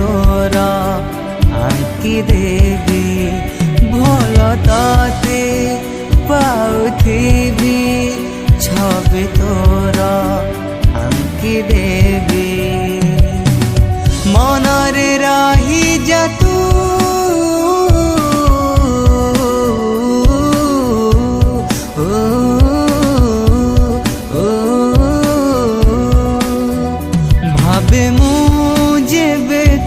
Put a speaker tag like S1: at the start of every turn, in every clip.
S1: तोर आंकी देवी भल तते पाउथिबी छवि तोर आंकी देवी मनरे रही जा तू भावे मुझे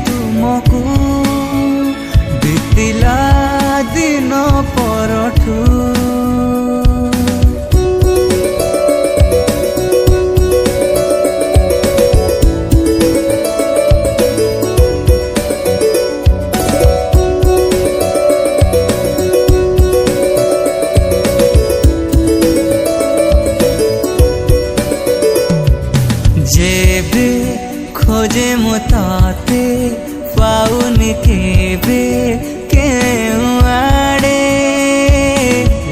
S1: तुमको बीतिला दिन परठू जेबे खोजे मुताते पाउनी केबे केउ आड़े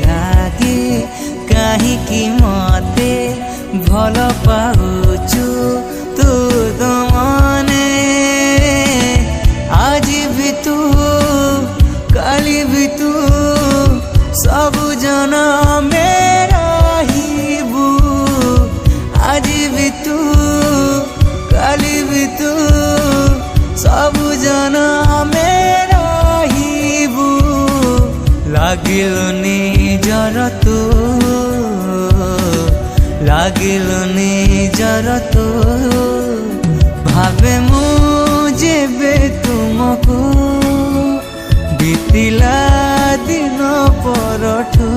S1: लागे कहीं की मते भल पाउचु तू तो मने आज भी तू काली भी तू सब जना मेरा हिबू आज भी तू काली भी तू सब जना मेरा हिबू लागिल निजर तू लागिल निजर तू भावे मुझे बे तुमको बीतिला दिन परठू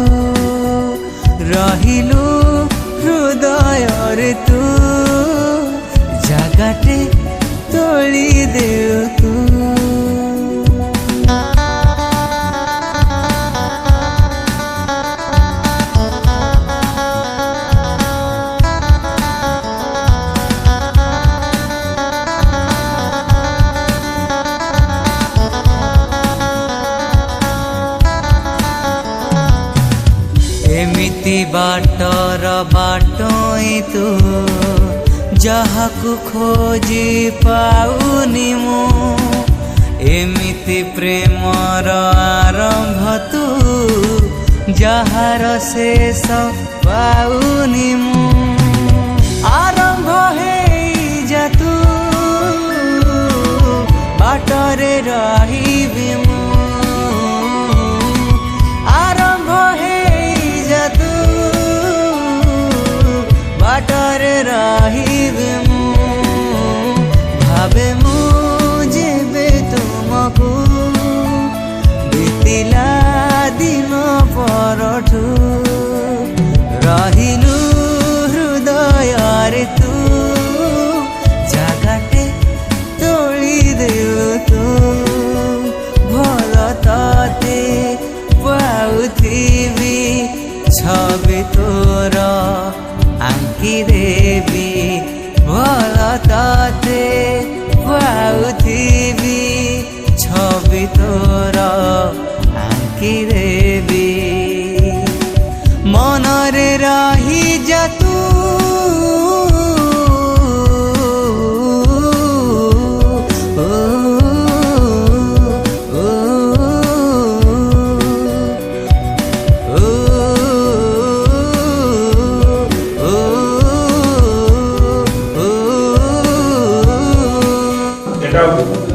S1: रहिलु हृदय रे तू जगाटे तोली देउ तू एमिति बाटर बाटई तू जहाकु खोजी पाउनी मु एमिति प्रेमर आरंभ तू जहार शेष पाउनी मु आरंभ हेई जा तू बाटरे रहिबी मु आरंभ हेई जा तू बाटरे रहिबी मु भावे मुझे बे तुमको बीतिला दिन परठू रहिलु हृदय रे तू जगाटे तोली देउ तू भल तते पाउथिबी छवि तोर आंकी देवी भल तते पाउथिबी छवि तोर आंकी देवी मनरे रही जा तू
S2: Legal.